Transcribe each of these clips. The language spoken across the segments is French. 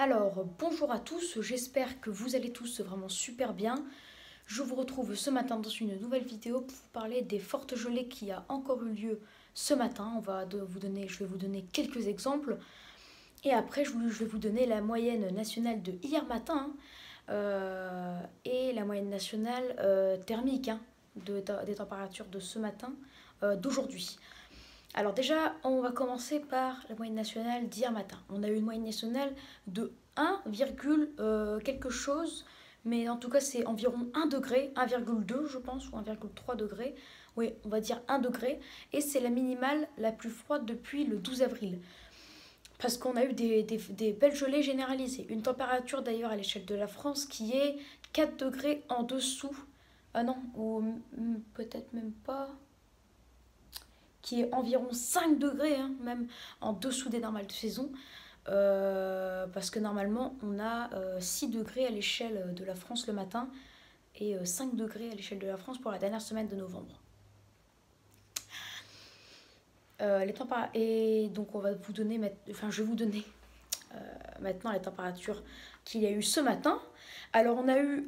Alors, bonjour à tous, j'espère que vous allez tous vraiment super bien. Je vous retrouve ce matin dans une nouvelle vidéo pour vous parler des fortes gelées qui a encore eu lieu ce matin. Je vais vous donner quelques exemples et après je vais vous donner la moyenne nationale de hier matin et la moyenne nationale thermique des températures de ce matin, d'aujourd'hui. Alors déjà, on va commencer par la moyenne nationale d'hier matin. On a eu une moyenne nationale de 1, quelque chose, mais en tout cas c'est environ 1 degré, 1,2 je pense, ou 1,3 degré. Oui, on va dire 1 degré. Et c'est la minimale la plus froide depuis le 12 avril. Parce qu'on a eu des belles gelées généralisées. Une température d'ailleurs à l'échelle de la France qui est 4 degrés en dessous. Ah non, ou peut-être même pas, qui est environ 5 degrés, hein, même en dessous des normales de saison. Parce que normalement, on a 6 degrés à l'échelle de la France le matin et 5 degrés à l'échelle de la France pour la dernière semaine de novembre. Et donc, je vais vous donner maintenant les températures qu'il y a eu ce matin. Alors, on a eu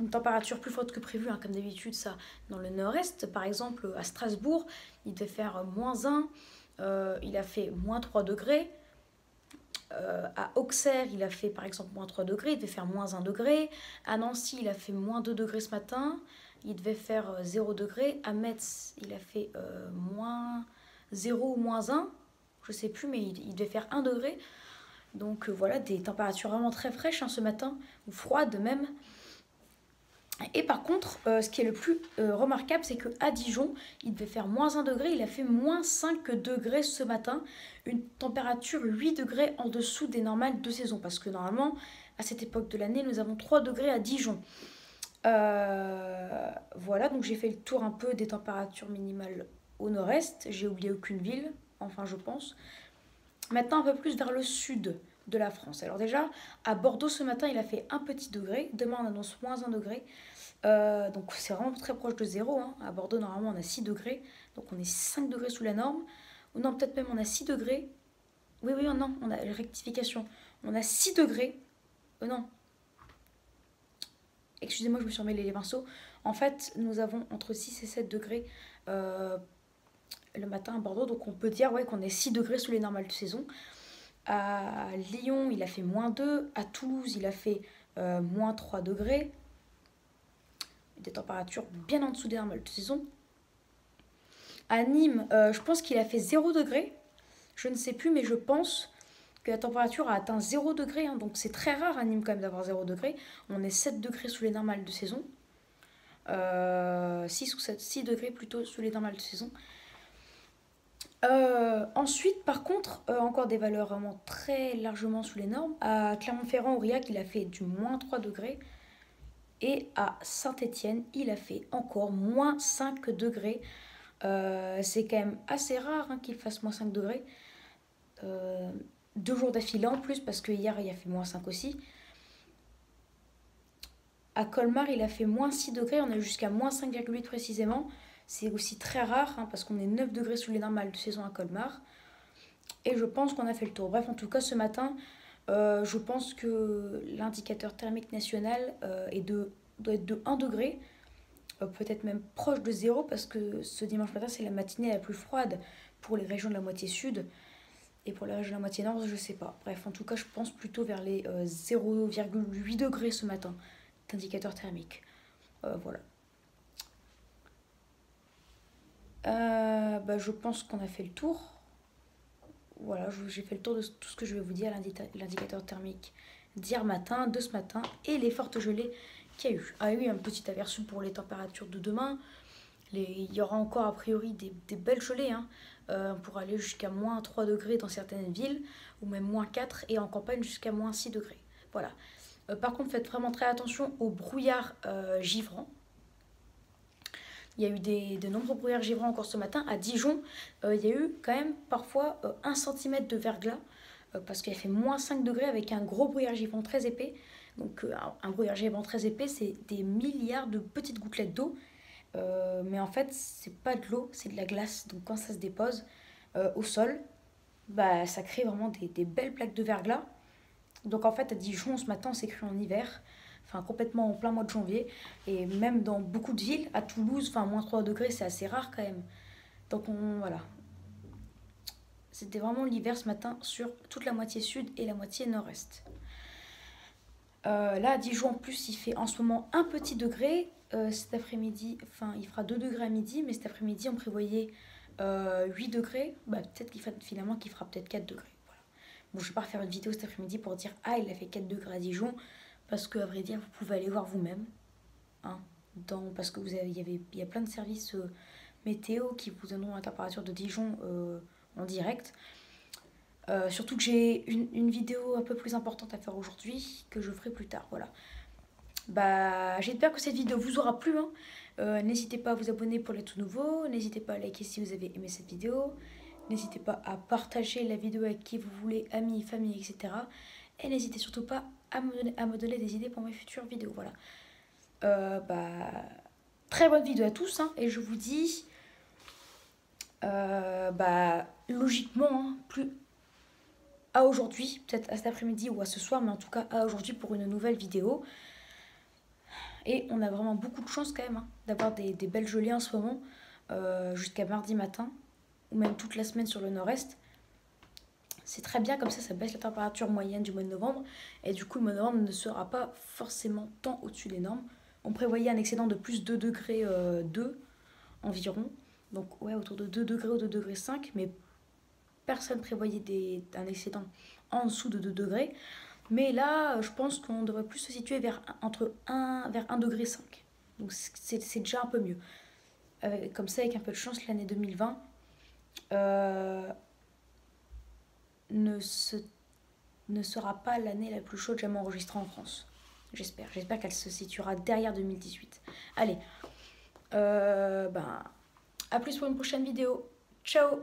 une température plus forte que prévu, hein, comme d'habitude, ça, dans le nord-est. Par exemple, à Strasbourg, il devait faire -1, il a fait -3 degrés. À Auxerre, il a fait par exemple -3 degrés, il devait faire -1 degré. À Nancy, il a fait -2 degrés ce matin, il devait faire 0 degré. À Metz, il a fait -0 ou -1, je sais plus, mais il devait faire 1 degré. Donc voilà, des températures vraiment très fraîches, hein, ce matin, ou froides même. Et par contre, ce qui est le plus remarquable, c'est qu'à Dijon, il devait faire -1 degré, il a fait -5 degrés ce matin, une température 8 degrés en dessous des normales de saison, parce que normalement, à cette époque de l'année, nous avons 3 degrés à Dijon. Voilà, donc j'ai fait le tour un peu des températures minimales au nord-est, j'ai oublié aucune ville, enfin je pense. Maintenant, un peu plus vers le sud de la France. Alors déjà, à Bordeaux ce matin, il a fait un petit degré. Demain, on annonce -1 degré. Donc c'est vraiment très proche de zéro, hein. À Bordeaux, normalement, on a 6 degrés. Donc on est 5 degrés sous la norme. Ou non, peut-être même on a 6 degrés. Oui, oui, non, on a rectification. On a 6 degrés. Non, excusez-moi, je me suis emmêlé les pinceaux. En fait, nous avons entre 6 et 7 degrés le matin à Bordeaux. Donc on peut dire, ouais, qu'on est 6 degrés sous les normales de saison. À Lyon, il a fait -2. À Toulouse, il a fait -3 degrés. Des températures bien en dessous des normales de saison. À Nîmes, je pense qu'il a fait 0 degré. Je ne sais plus, mais je pense que la température a atteint 0 degré, hein, donc c'est très rare à Nîmes quand même d'avoir 0 degré. On est 7 degrés sous les normales de saison. 6 ou 7, 6 degrés plutôt sous les normales de saison. Ensuite, par contre, encore des valeurs vraiment très largement sous les normes. À Clermont-Ferrand, Aurillac, il a fait du -3 degrés. Et à Saint-Étienne, il a fait encore -5 degrés. C'est quand même assez rare, hein, qu'il fasse -5 degrés. 2 jours d'affilée en plus, parce que hier, il a fait -5 aussi. À Colmar, il a fait -6 degrés. On a jusqu'à -5,8 précisément. C'est aussi très rare, hein, parce qu'on est 9 degrés sous les normales de saison à Colmar. Et je pense qu'on a fait le tour. Bref, en tout cas, ce matin, je pense que l'indicateur thermique national doit être de 1 degré, peut-être même proche de 0, parce que ce dimanche matin, c'est la matinée la plus froide pour les régions de la moitié sud. Et pour les régions de la moitié nord, je sais pas. Bref, en tout cas, je pense plutôt vers les 0,8 degrés ce matin d'indicateur thermique. Voilà. Je pense qu'on a fait le tour. Voilà, j'ai fait le tour de tout ce que je vais vous dire, l'indicateur thermique d'hier matin, de ce matin, et les fortes gelées qu'il y a eu. Ah oui, une petite aversion pour les températures de demain. Il y aura encore a priori des belles gelées, hein, pour aller jusqu'à -3 degrés dans certaines villes, ou même -4, et en campagne jusqu'à -6 degrés. Voilà. Par contre, faites vraiment très attention aux brouillards givrants. Il y a eu de nombreux brouillards givrants encore ce matin. À Dijon, il y a eu quand même parfois 1 cm de verglas, parce qu'il a fait -5 degrés avec un gros brouillard givrant très épais. Donc un brouillard givrant très épais, c'est des milliards de petites gouttelettes d'eau. Mais en fait, c'est pas de l'eau, c'est de la glace. Donc quand ça se dépose au sol, ça crée vraiment des belles plaques de verglas. Donc en fait à Dijon ce matin on s'est cru en hiver, enfin complètement en plein mois de janvier. Et même dans beaucoup de villes, à Toulouse, enfin moins 3 degrés c'est assez rare quand même. Donc voilà, c'était vraiment l'hiver ce matin sur toute la moitié sud et la moitié nord-est. Là à Dijon en plus il fait en ce moment un petit degré. Cet après-midi, enfin il fera 2 degrés à midi, mais cet après-midi on prévoyait 8 degrés. Bah, peut-être finalement qu'il fera peut-être 4 degrés. Voilà. Bon, je vais pas refaire une vidéo cet après-midi pour dire ah il a fait 4 degrés à Dijon, parce que à vrai dire vous pouvez aller voir vous-même. Hein, parce que il y a plein de services météo qui vous donneront la température de Dijon en direct. Surtout que j'ai une vidéo un peu plus importante à faire aujourd'hui que je ferai plus tard. Voilà. Bah, j'espère que cette vidéo vous aura plu. Hein. N'hésitez pas à vous abonner pour les tout nouveaux. N'hésitez pas à liker si vous avez aimé cette vidéo. N'hésitez pas à partager la vidéo avec qui vous voulez, amis, famille, etc. Et n'hésitez surtout pas à me donner des idées pour mes futures vidéos. Voilà. Très bonne vidéo à tous. Hein, et je vous dis, logiquement, hein, plus à aujourd'hui, peut-être à cet après-midi ou à ce soir, mais en tout cas à aujourd'hui pour une nouvelle vidéo. Et on a vraiment beaucoup de chance quand même hein, d'avoir des belles gelées en ce moment, jusqu'à mardi matin, ou même toute la semaine sur le nord-est. C'est très bien, comme ça baisse la température moyenne du mois de novembre, et du coup le mois de novembre ne sera pas forcément tant au-dessus des normes. On prévoyait un excédent de plus 2 degrés 2 environ, donc ouais autour de 2 degrés ou 2 degrés 5, mais personne prévoyait un excédent en dessous de 2 degrés. Mais là, je pense qu'on devrait plus se situer vers 1 degré 5. Donc c'est déjà un peu mieux. Comme ça, avec un peu de chance, l'année 2020 ne sera pas l'année la plus chaude jamais enregistrée en France. J'espère. J'espère qu'elle se situera derrière 2018. Allez, à plus pour une prochaine vidéo. Ciao!